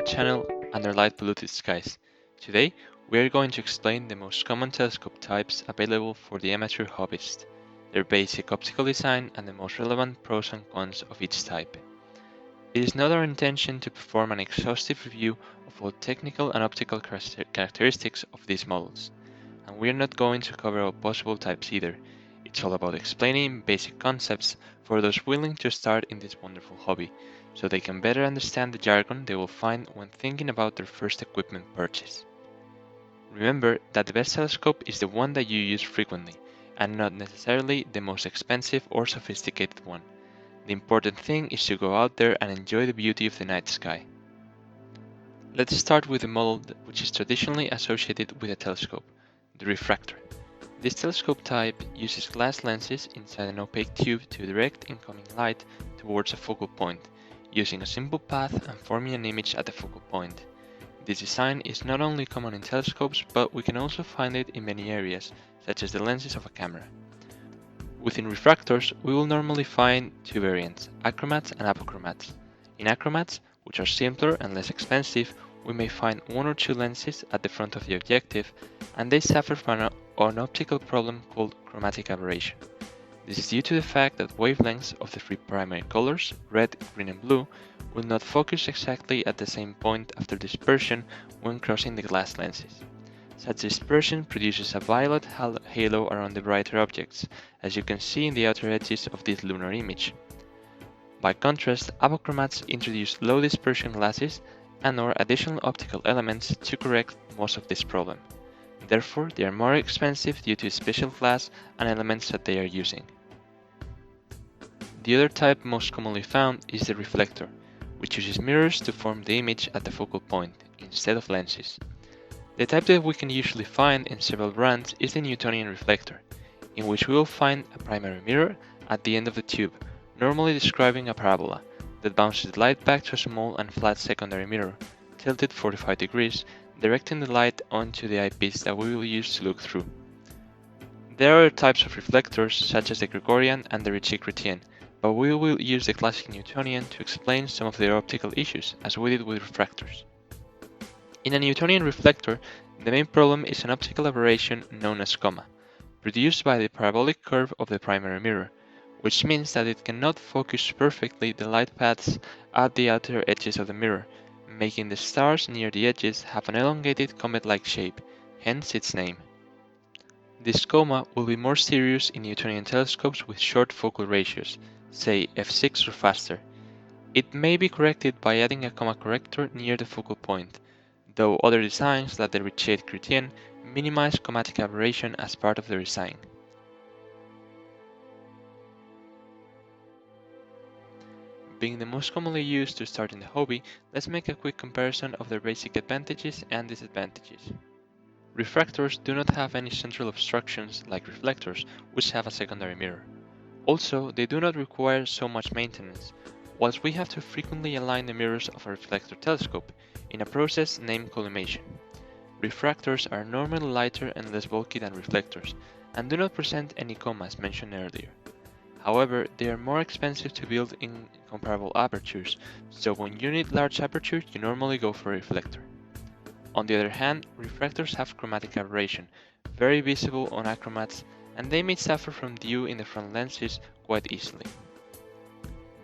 channel Under Light Polluted Skies. Today, we are going to explain the most common telescope types available for the amateur hobbyist, their basic optical design, and the most relevant pros and cons of each type. It is not our intention to perform an exhaustive review of all technical and optical characteristics of these models, and we are not going to cover all possible types either. It's all about explaining basic concepts for those willing to start in this wonderful hobby, so they can better understand the jargon they will find when thinking about their first equipment purchase. Remember that the best telescope is the one that you use frequently, and not necessarily the most expensive or sophisticated one. The important thing is to go out there and enjoy the beauty of the night sky. Let's start with the model which is traditionally associated with a telescope, the refractor. This telescope type uses glass lenses inside an opaque tube to direct incoming light towards a focal point, using a simple path and forming an image at the focal point. This design is not only common in telescopes, but we can also find it in many areas, such as the lenses of a camera. Within refractors, we will normally find two variants, achromats and apochromats. In achromats, which are simpler and less expensive, we may find one or two lenses at the front of the objective, and they suffer from an optical problem called chromatic aberration. This is due to the fact that wavelengths of the three primary colors, red, green and blue, will not focus exactly at the same point after dispersion when crossing the glass lenses. Such dispersion produces a violet halo around the brighter objects, as you can see in the outer edges of this lunar image. By contrast, apochromats introduce low dispersion glasses and/or additional optical elements to correct most of this problem. Therefore, they are more expensive due to special glass and elements that they are using. The other type most commonly found is the reflector, which uses mirrors to form the image at the focal point, instead of lenses. The type that we can usually find in several brands is the Newtonian reflector, in which we will find a primary mirror at the end of the tube, normally describing a parabola, that bounces the light back to a small and flat secondary mirror, tilted 45 degrees, directing the light onto the eyepiece that we will use to look through. There are other types of reflectors, such as the Gregorian and the Ritchie-Chrétien, but we will use the classic Newtonian to explain some of their optical issues, as we did with refractors. In a Newtonian reflector, the main problem is an optical aberration known as coma, produced by the parabolic curve of the primary mirror, which means that it cannot focus perfectly the light paths at the outer edges of the mirror, making the stars near the edges have an elongated comet-like shape, hence its name. This coma will be more serious in Newtonian telescopes with short focal ratios, say f6 or faster. It may be corrected by adding a coma corrector near the focal point, though other designs, like the Ritchie-Chrétien, minimize chromatic aberration as part of their design. Being the most commonly used to start in the hobby, let's make a quick comparison of their basic advantages and disadvantages. Refractors do not have any central obstructions like reflectors, which have a secondary mirror. Also, they do not require so much maintenance, whilst we have to frequently align the mirrors of a reflector telescope, in a process named collimation. Refractors are normally lighter and less bulky than reflectors, and do not present any coma as mentioned earlier. However, they are more expensive to build in comparable apertures, so when you need large aperture, you normally go for a reflector. On the other hand, refractors have chromatic aberration, very visible on achromats, and they may suffer from dew in the front lenses quite easily.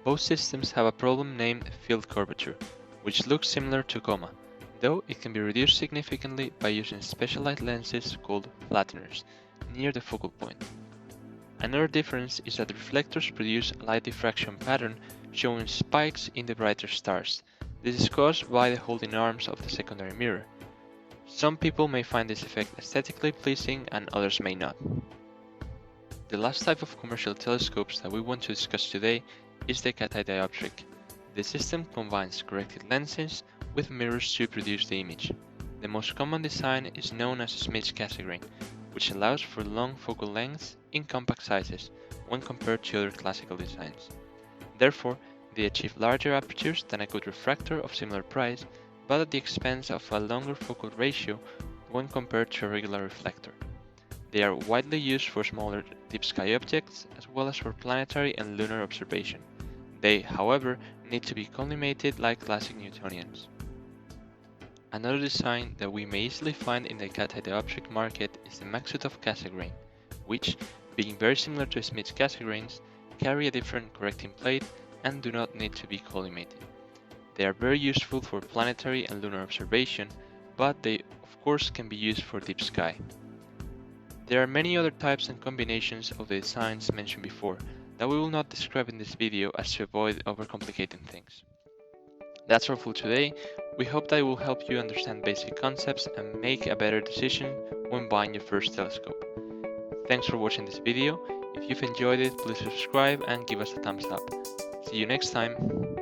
Both systems have a problem named field curvature, which looks similar to coma, though it can be reduced significantly by using specialized lenses called flatteners near the focal point. Another difference is that reflectors produce a light diffraction pattern showing spikes in the brighter stars. This is caused by the holding arms of the secondary mirror. Some people may find this effect aesthetically pleasing and others may not. The last type of commercial telescopes that we want to discuss today is the Catadioptric. The system combines corrected lenses with mirrors to produce the image. The most common design is known as Smith-Cassegrain, which allows for long focal lengths in compact sizes when compared to other classical designs. Therefore, they achieve larger apertures than a good refractor of similar price, but at the expense of a longer focal ratio when compared to a regular reflector. They are widely used for smaller deep sky objects as well as for planetary and lunar observation. They, however, need to be collimated like classic Newtonians. Another design that we may easily find in the Catadioptric market is the Maxutov Cassegrain, which, being very similar to Smith's Cassegrains, carry a different correcting plate and do not need to be collimated. They are very useful for planetary and lunar observation, but they of course can be used for deep sky. There are many other types and combinations of the designs mentioned before that we will not describe in this video as to avoid overcomplicating things. That's all for today. We hope that it will help you understand basic concepts and make a better decision when buying your first telescope. Thanks for watching this video. If you've enjoyed it, please subscribe and give us a thumbs up. See you next time.